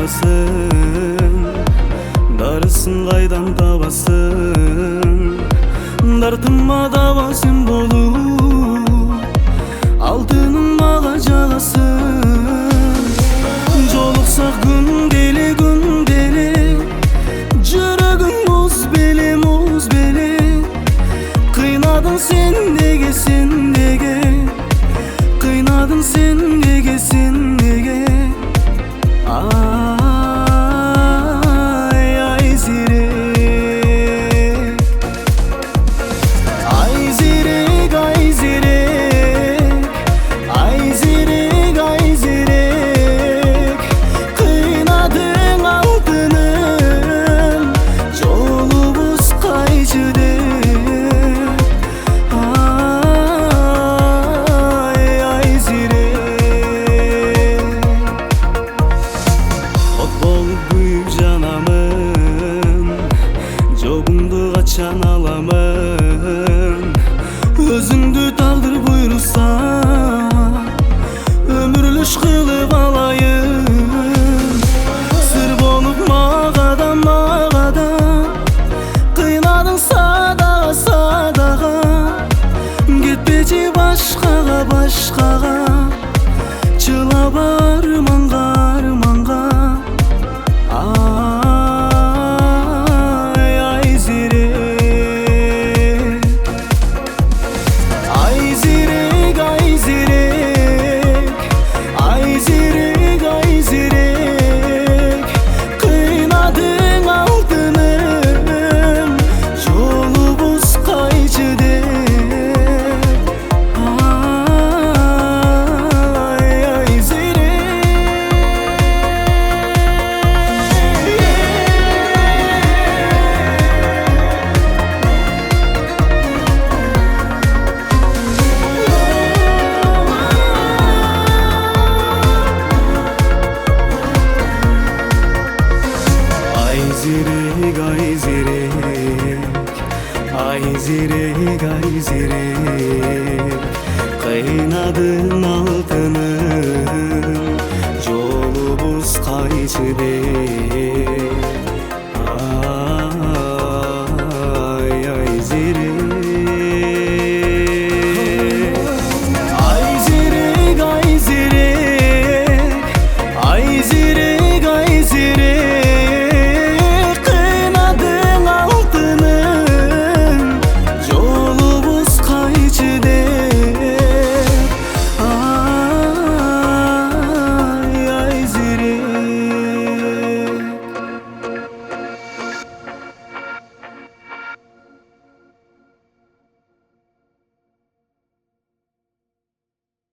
табасың, дарысын қайдан табасың? Дартыма дава сен болу, алтыным мага жағасың. Жолықсақ күнделе жүрегім мұз беле, қинадың сен неге, қинадың сен неге, ай зерек, ай зерек, ай зерек, ай зерек, ай зерек, қинадың алтыным, жолубуз қайчы деп, ай зерек. От болып күйіп жанамын, жоғыңды қачан аламын? Өзіңді тағдыр бұйырса, өмірліш қылып алайын. Сыр болып мағада, қинадың садаға, кетпечі башқаға, жылап арманға, ай зерек, ай зерек, ай зерек, ай зерек, ай зерек, қинадың алтыным, жолубуз қайчы деп, ай зерек, ай зерек, ай зерек, қинадың